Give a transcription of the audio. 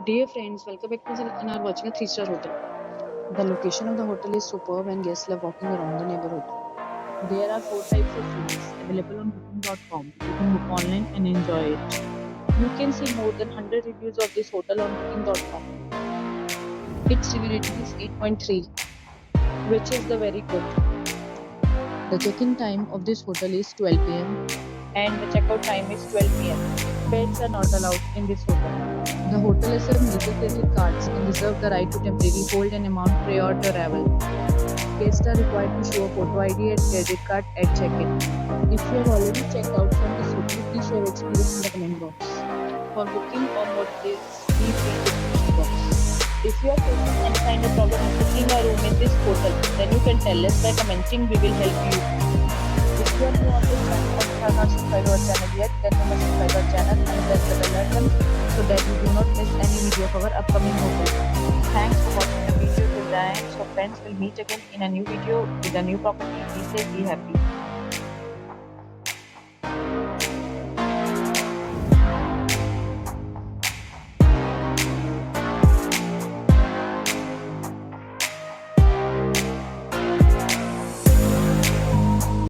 Dear friends, welcome back to us and are watching a three-star hotel. The location of the hotel is superb and guests love walking around the neighborhood. There are four types of rooms available on booking.com. You can book online and enjoy it. You can see more than 100 reviews of this hotel on booking.com. Its review rating is 8.3, which is the very good. The check-in time of this hotel is 12 pm and the checkout time is 12 pm. Pets are not allowed in this hotel. The hotel accepts major credit cards and reserves the right to temporarily hold an amount prior to arrival. Guests are required to show a photo ID and credit card at check-in. If you have already checked out from this hotel, please share your experience in the comment box. For booking or more details, please read the description box. If you are facing any kind of problem in booking a room in this hotel, then you can tell us by commenting. We will help you. If you are new on this channel or have not subscribed our channel yet, then you must subscribe our channel and press the bell icon so that you do not miss any video of our upcoming hotel. Thanks for watching the video till the end. So friends, will meet again in a new video with a new property. Be safe, be happy.